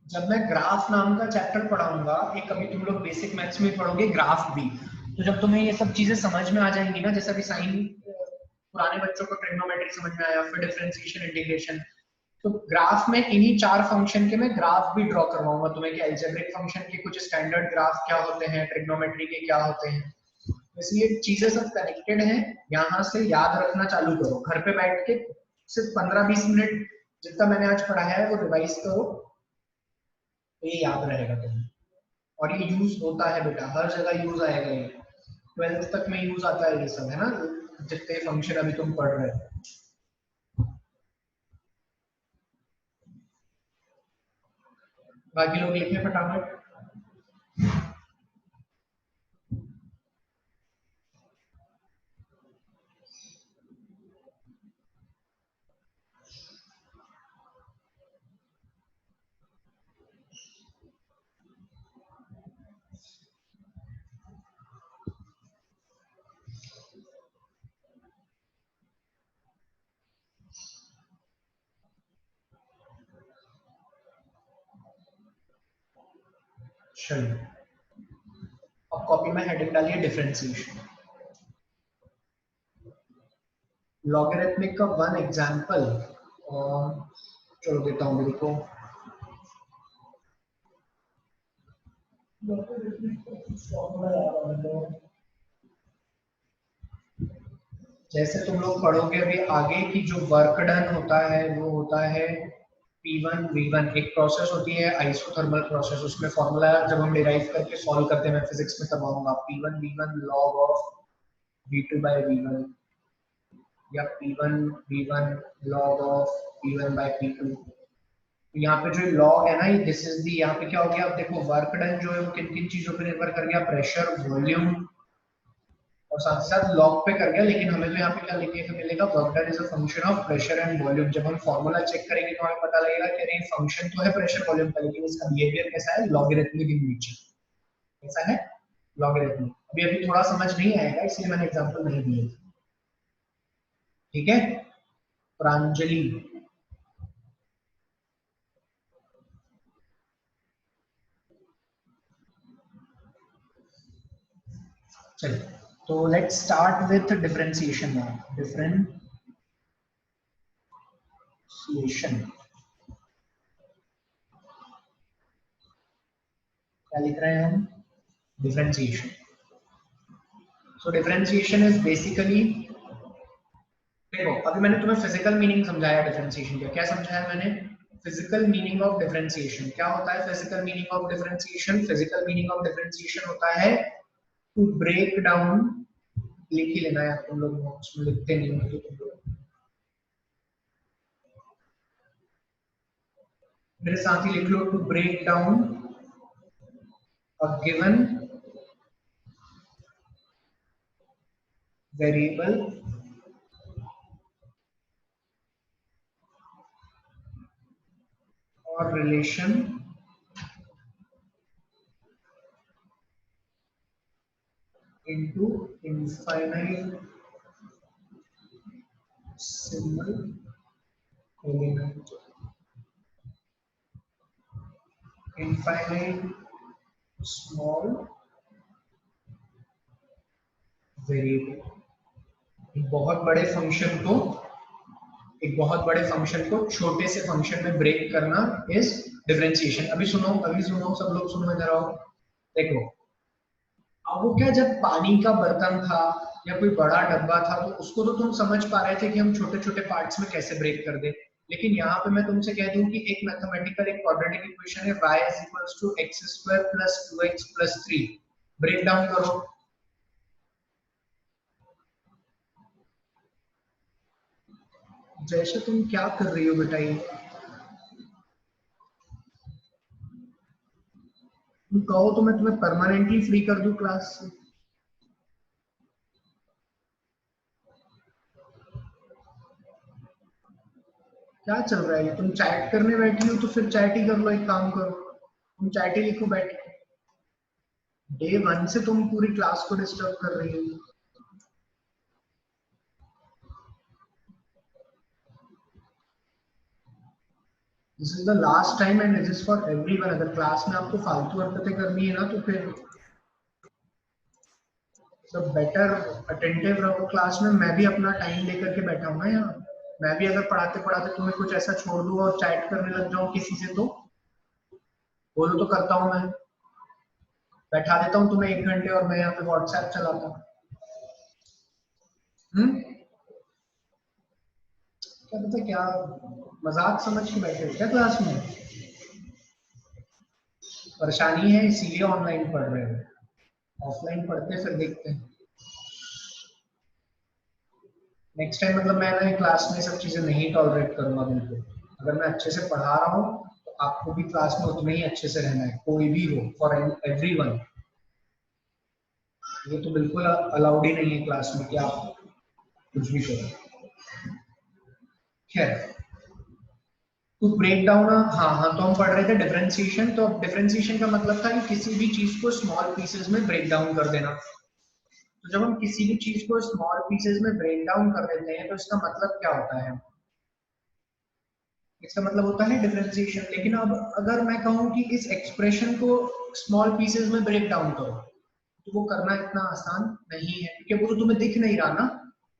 जब मैं ग्राफ नाम का चैप्टर पढ़ाऊंगा, एक अभी तुम लोग बेसिक मैथ्स में पढ़ोगे ग्राफ भी, तो जब तुम्हें ये सब चीजें समझ में आ जाएंगी ना, जैसे अभी साइन, पुराने बच्चों को ट्रिग्नोमेट्री समझ में आया, फिर डिफरेंशिएशन, इंटीग्रेशन, तो ग्राफ में इन्हीं चार फंक्शन के मैं ग्राफ भी ड्रॉ करवाऊंगा तुम्हें कि अलजेब्रिक फंक्शन के कुछ स्टैंडर्ड ग्राफ क्या होते हैं, ट्रिग्नोमेट्री के क्या होते हैं। इसलिए चीजें सब कनेक्टेड हैं। यहाँ से याद रखना चालू करो, घर पे बैठ के सिर्फ 15-20 मिनट जितना मैंने आज पढ़ाया है वो रिवाइज करो, तो ये याद रहेगा तुम्हें। और ये यूज होता है बेटा, हर जगह यूज आएगा ये, 12th तक में यूज आता है ये सब, है ना? जितने फंक्शन अभी तुम पढ़ रहे हो। बाकी लोग लिखे फटाफट। चलिए, अब कॉपी में हेडिंग डालिए डिफरेंशिएशन। लॉगरिथमिक का वन एग्जांपल, चलो देता हूँ मेरे को। जैसे तुम लोग पढ़ोगे अभी आगे की, जो वर्क डन होता है वो होता है P1 V1। एक प्रोसेस होती है आइसोथर्मल प्रोसेस, उसमें फॉर्मूला जब हम डिराइव करके सॉल्व करते हैं, मैं फिजिक्स में करवाऊंगा, P1 V1 log of V2 by V1, या P1 V1 log of P1 by P2। यहाँ पे जो लॉग है ना, ये दिस इज दी, यहाँ पे क्या हो गया, अब देखो वर्क डन जो है वो किन किन चीजों पे निर्भर कर गया, प्रेशर, वॉल्यूम और साथ ही साथ लॉग पे कर गया। लेकिन हमें तो यहाँ पे क्या लिखने को मिलेगा, work done is a function of pressure and volume. जब हम फॉर्मूला चेक करेंगे तो हमें पता लगेगा कि अरे फंक्शन तो है प्रेशर वॉल्यूम का, लेकिन इसका बिहेवियर कैसा है, लॉगरिथमिक इन नेचर। कैसा है? लॉगरिथमिक। अभी अभी थोड़ा समझ नहीं आएगा इसलिए मैंने एग्जांपल नहीं दिए। ठीक है? प्रांजलि। चलिए, तो let's start with differentiation now. Differentiation क्या लिख रहे हैं हम? Differentiation. So differentiation is basically, देखो अभी मैंने तुम्हें फिजिकल मीनिंग समझाया डिफरेंशिएशन का। क्या समझाया मैंने? फिजिकल मीनिंग ऑफ डिफरेंशिएशन क्या होता है? Physical meaning of differentiation, physical meaning of differentiation होता है टू ब्रेक डाउन। लिख ही लेना है तुम लोग, नोट्स में लिखते नहीं हो तो तुम लोग मेरे साथ ही लिख लो, to break down a given variable और relation into infinite single element, infinite small variable. एक बहुत बड़े फंक्शन को छोटे से फंक्शन में ब्रेक करना इज डिफरेंशिएशन। अभी सुनो सब लोग सुनो इधर आओ। देखो अब वो क्या, जब पानी का बर्तन था या कोई बड़ा डब्बा था तो उसको तो तुम समझ पा रहे थे कि हम छोटे छोटे पार्ट्स में कैसे ब्रेक कर दे। लेकिन यहाँ पे मैं तुमसे कह दूं कि एक मैथमेटिकल एक क्वाड्रेटिक इक्वेशन है y is equals to x square plus 2x plus 3, break down करो। जैसे तुम क्या कर रही हो बेटा, ये तुम कहो तो मैं तुम्हें परमानेंटली फ्री कर दूं क्लास से। क्या चल रहा है ये? तुम चैट करने बैठी हो तो फिर चैट ही कर लो, एक काम करो तुम चैट ही लिखो बैठ के। डे 1 से तुम पूरी क्लास को डिस्टर्ब कर रही हो। This is the last time and this is for everyone. अगर क्लास में आपको फालतू हरकतें करनी है ना तो फिर सब बेटर अटेंटिव रहो क्लास में। मैं भी अपना टाइम लेकर के बैठा हूँ ना यहाँ। मैं भी अगर पढ़ाते पढ़ाते तुम्हें कुछ ऐसा छोड़ दूँ और चैट करने लग जाऊँ किसी से तो बोलो तो करता हूँ मैं। बैठा देता हूँ तुम्हें 1 घंटे और मैं यहाँ पे व्हाट्सएप चलाता हूँ। क्या पता क्या मजाक समझ के बैठे हो क्या क्लास में? परेशानी है इसीलिए ऑनलाइन पढ़ रहे हो। ऑफलाइन पढ़ते फिर देखते हैं। नेक्स्ट टाइम मतलब मैं ना क्लास में सब चीजें नहीं टॉलरेट करूंगा बिल्कुल। अगर मैं अच्छे से पढ़ा रहा हूँ तो आपको भी क्लास में उतने ही अच्छे से रहना है, कोई भी हो, फॉर एवरीवन। ये तो बिल्कुल अलाउड ही नहीं है क्लास में कि आप कुछ भी करो। खैर, तो ब्रेक डाउन, हाँ तो हम पढ़ रहे थे डिफरेंशिएशन। तो डिफरेंशिएशन का मतलब था कि किसी भी चीज को स्मॉल पीसेस में ब्रेक डाउन कर देना। तो जब हम किसी भी चीज को स्मॉल पीसेस में ब्रेक डाउन कर देते हैं तो इसका मतलब क्या होता है? इसका मतलब होता है डिफरेंशिएशन। लेकिन अब अगर मैं कहूं कि इस एक्सप्रेशन को स्मॉल पीसेस में ब्रेक डाउन करो तो वो करना इतना आसान नहीं है, क्योंकि वो तो तुम्हें दिख नहीं रहा ना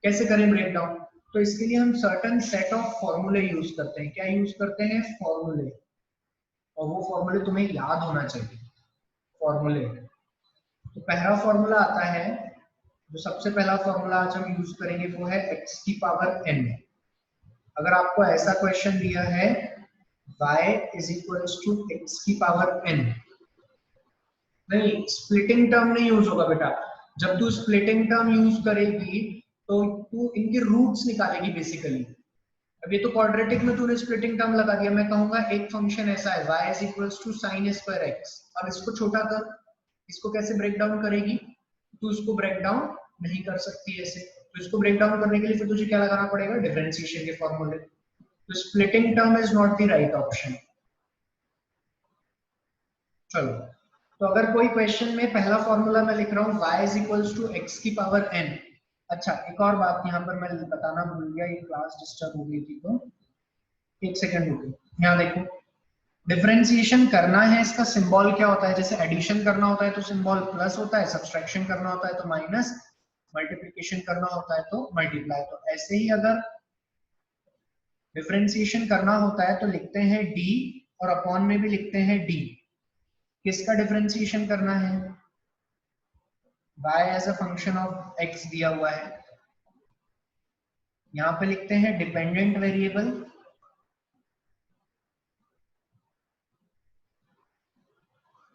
कैसे करें ब्रेक डाउन। तो इसके लिए हम सर्टेन सेट ऑफ फॉर्मूले यूज करते हैं। क्या यूज करते हैं? फॉर्मूले। और वो फॉर्मूले तुम्हें याद होना चाहिए। फॉर्मूले, तो पहला फॉर्मूला आता है, जो सबसे पहला फॉर्मूला आज हम यूज करेंगे वो है x की पावर n। अगर आपको ऐसा क्वेश्चन दिया है y is equals to x की पावर n, नहीं स्प्लिटिंग टर्म नहीं यूज होगा बेटा। जब तू स्प्लिटिंग टर्म यूज करेगी तो तू इनके रूट्स निकालेगी बेसिकली। अब ये तो क्वाड्रेटिक में तूने स्प्लिटिंग टर्म लगा दिया। मैं कहूंगा एक फंक्शन ऐसा है y is equals to sin square x। अब इसको छोटा कर, इसको कैसे ब्रेक डाउन करेगी? तू इसको ब्रेक डाउन नहीं कर सकती ऐसे। तो इसको ब्रेक डाउन करने के लिए फिर तुझे क्या लगाना पड़ेगा? डिफरेंशिएशन के फॉर्मूले। तो splitting term is not the right option. चलो, तो अगर कोई क्वेश्चन में पहला फॉर्मूला मैं लिख रहा हूँ y is equals to x की पावर n। अच्छा, एक और बात यहाँ पर मैं बताना भूल गया, ये क्लास डिस्टर्ब हो गई थी तो एक सेकंड रुको। यहाँ देखो, डिफरेंशिएशन करना है, इसका सिंबल क्या होता है? जैसे एडिशन करना होता है तो सिंबल प्लस होता है, सब्सट्रैक्शन करना होता है तो माइनस, मल्टीप्लिकेशन करना होता है तो मल्टीप्लाई। तो ऐसे ही अगर डिफरेंशिएशन करना होता है तो लिखते हैं d और अपॉन में भी लिखते हैं d। किसका डिफरेंशिएशन करना है? y as a function of x दिया हुआ है। यहाँ पे लिखते हैं डिपेंडेंट वेरिएबल।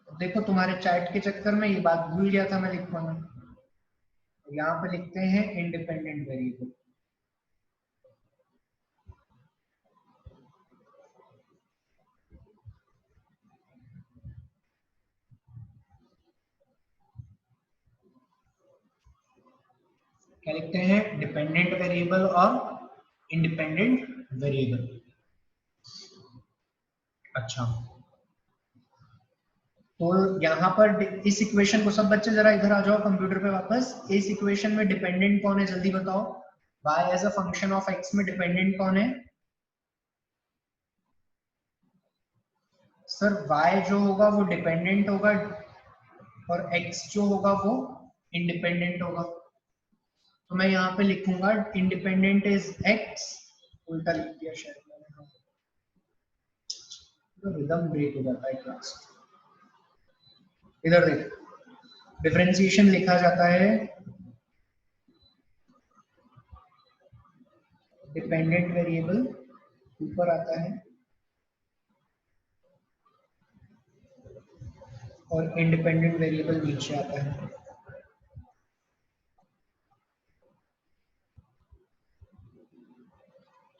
देखो तुम्हारे चैट के चक्कर में ये बात भूल गया था मैं लिखवाना। तो यहाँ पे लिखते हैं इंडिपेंडेंट वेरिएबल। क्या लिखते हैं? डिपेंडेंट वेरिएबल और इंडिपेंडेंट वेरिएबल। अच्छा, तो यहाँ पर इस इक्वेशन को, सब बच्चे जरा इधर आ जाओ कंप्यूटर पे वापस। इस इक्वेशन में डिपेंडेंट कौन है जल्दी बताओ। y as a function of x में डिपेंडेंट कौन है सर? y जो होगा वो डिपेंडेंट होगा और x जो होगा वो इंडिपेंडेंट होगा। तो मैं यहाँ पे लिखूंगा इंडिपेंडेंट इज x, उल्टा लिख दिया शायद मैंने, तो रिदम ब्रेक हो जाता है क्लास। इधर देख, डिफरेंशिएशन लिखा जाता है डिपेंडेंट वेरिएबल ऊपर आता है और इंडिपेंडेंट वेरिएबल नीचे आता है।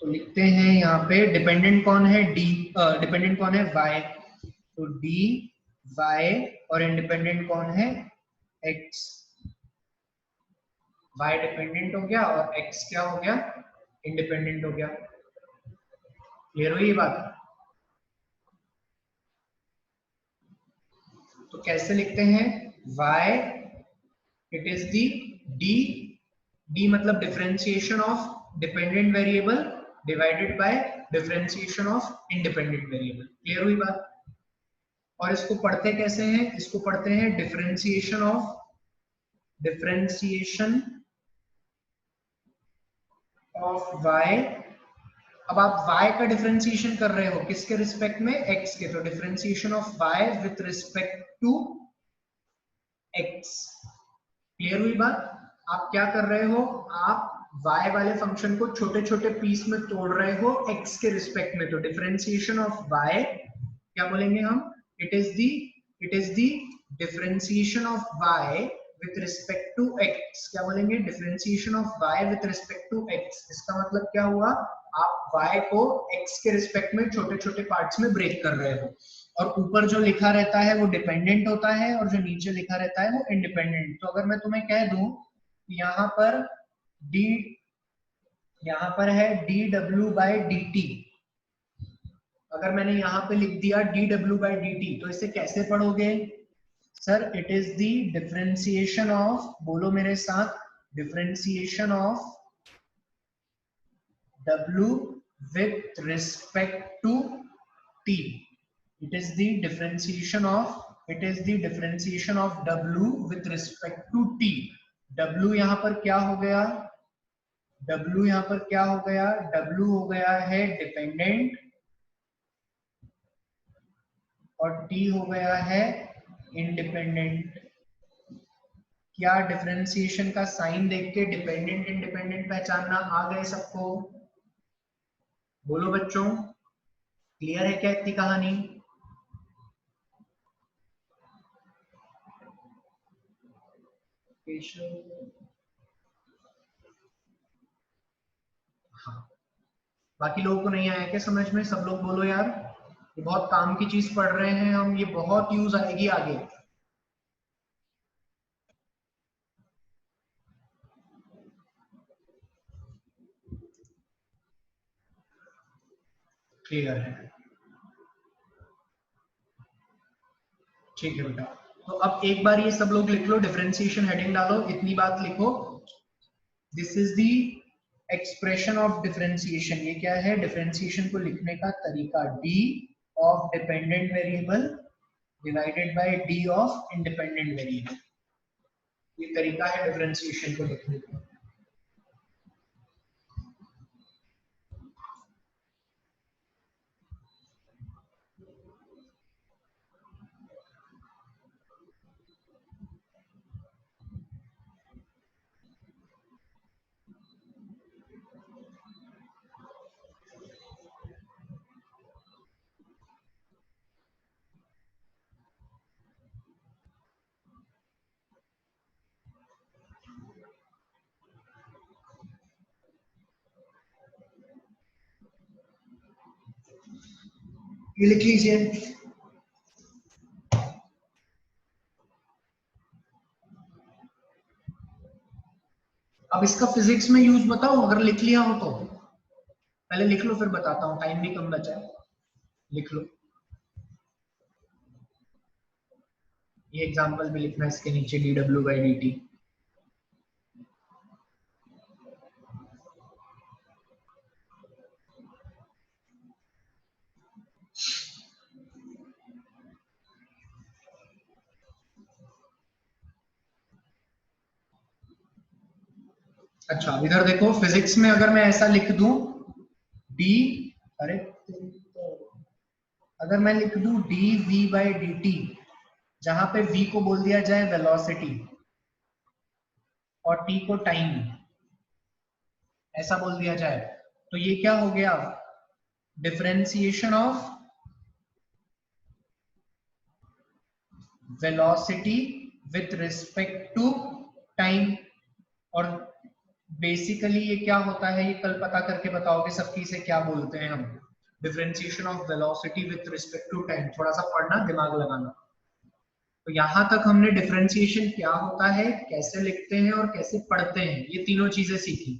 तो लिखते हैं यहाँ पे डिपेंडेंट कौन है d, डिपेंडेंट कौन है y, तो d y, और इंडिपेंडेंट कौन है x। y डिपेंडेंट हो गया और x क्या हो गया, इंडिपेंडेंट हो गया। क्लियर हुई ये बात? तो कैसे लिखते हैं y, it is the d मतलब differentiation of dependent variable divided by differentiation of independent variable. Clear हुई बात? और इसको पढ़ते कैसे हैं? इसको पढ़ते हैं डिफरेंशिएशन ऑफ y। अब आप y का डिफरेंशिएशन कर रहे हो किसके रिस्पेक्ट में? x के। तो differentiation of y with respect to x। Clear हुई बात? आप क्या कर रहे हो, आप y वाले फंक्शन को छोटे छोटे पीस में तोड़ रहे हो x के रिस्पेक्ट में। तो डिफरेंशिएशन ऑफ y क्या बोलेंगे हम? It is the differentiation of y with respect to x। क्या बोलेंगे? Differentiation of y with respect to x। इसका मतलब क्या हुआ, आप y को x के रिस्पेक्ट में छोटे छोटे पार्ट्स में ब्रेक कर रहे हो, और ऊपर जो लिखा रहता है वो डिपेंडेंट होता है और जो नीचे लिखा रहता है वो इंडिपेंडेंट। तो अगर मैं तुम्हें कह दूं यहाँ पर d, यहाँ पर है dw/dt, अगर मैंने यहाँ पे लिख दिया dw/dt तो इसे कैसे पढ़ोगे sir? It is the differentiation of, बोलो मेरे साथ, differentiation of w with respect to t। it is the differentiation of w with respect to t। w यहाँ पर क्या हो गया, w यहाँ पर क्या हो गया, w हो गया है डिपेंडेंट और t हो गया है इंडिपेंडेंट। क्या डिफरेंशिएशन का साइन देख के डिपेंडेंट इंडिपेंडेंट पहचानना आ गए सबको? बोलो बच्चों, क्लियर है क्या इतनी कहानी? हाँ, बाकी लोगों को नहीं आया क्या समझ में? सब लोग बोलो यार, ये बहुत काम की चीज पढ़ रहे हैं हम, ये बहुत यूज आएगी आगे। क्लियर है? ठीक है बेटा। तो अब एक बार ये सब लोग लिख लो, डिफरेंशिएशन हेडिंग डालो, इतनी बात लिखो, this is the expression of differentiation. ये क्या है? डिफरेंशिएशन को लिखने का तरीका, d of dependent variable divided by d of independent variable. ये तरीका है डिफरेंशिएशन को लिखने का। ये लिख लीजिए। अब इसका फिजिक्स में यूज बताओ, अगर लिख लिया हो तो। पहले लिख लो फिर बताता हूँ, टाइम भी कम बचा है। लिख लो। ये एग्जांपल भी लिखना इसके नीचे dw/dt। अच्छा इधर देखो, फिजिक्स में अगर मैं ऐसा लिख दूं डी, अरे अगर मैं लिख दूं dv/dt, जहां पे v को बोल दिया जाए वेलोसिटी और t को टाइम, ऐसा बोल दिया जाए, तो ये क्या हो गया, differentiation of velocity with respect to time. और बेसिकली ये क्या होता है, ये कल पता करके बताओगे सबकी, इसे क्या बोलते हैं हम, differentiation of velocity with respect to time. थोड़ा सा पढ़ना, दिमाग लगाना। तो यहां तक हमने डिफरेंशिएशन क्या होता है, कैसे लिखते हैं और कैसे पढ़ते हैं, ये तीनों चीजें सीखी।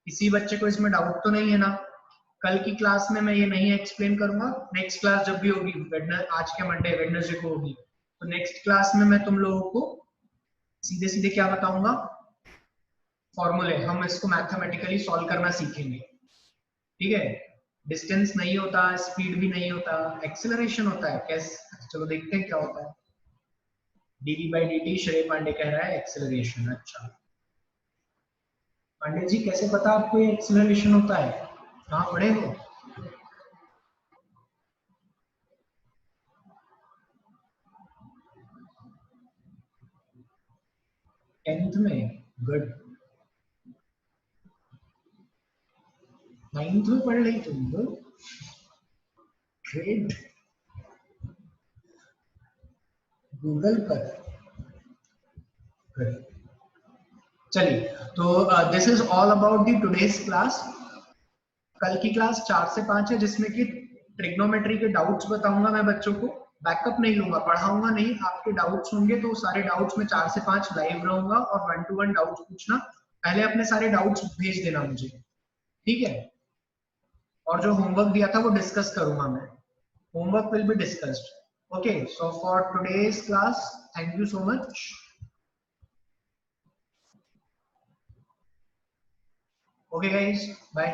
किसी बच्चे को इसमें डाउट तो नहीं है ना? कल की क्लास में मैं ये नहीं एक्सप्लेन करूंगा, नेक्स्ट क्लास जब भी होगी, आज के मंडे वेडनेसडे को होगी, तो नेक्स्ट क्लास में मैं तुम लोगों को सीधे सीधे क्या बताऊंगा, फॉर्मूले, हम इसको मैथमेटिकली सॉल्व करना सीखेंगे। ठीक है, डिस्टेंस नहीं होता, स्पीड भी नहीं होता, एक्सेलरेशन होता है। कैसे, चलो देखते हैं क्या होता है। dv/dt श्रेय पांडे कह रहा है एक्सेलरेशन। अच्छा पांडे जी, कैसे पता आपको ये एक्सेलरेशन होता है, कहाँ पढ़े हो? टेंथ में, गुड। नाइन्थ में पढ़ रही तुम, गुड, ग्रेट। गूगल पर, गुड। चलिए, तो this is all about the today's class. कल की क्लास 4 से 5 है, जिसमें कि ट्रिग्नोमेट्री के डाउट्स बताऊंगा मैं बच्चों को, बैकअप नहीं लूंगा, पढ़ाऊंगा नहीं, आपके डाउट्स होंगे तो सारे डाउट्स में 4 से 5 लाइव रहूंगा और 1 to 1 डाउट्स पूछना। पहले अपने सारे डाउट्स भेज देना मुझे, ठीक है? और जो होमवर्क दिया था वो डिस्कस करूंगा मैं, homework will be discussed. Okay, so for today's class, thank you so much. Okay guys, bye.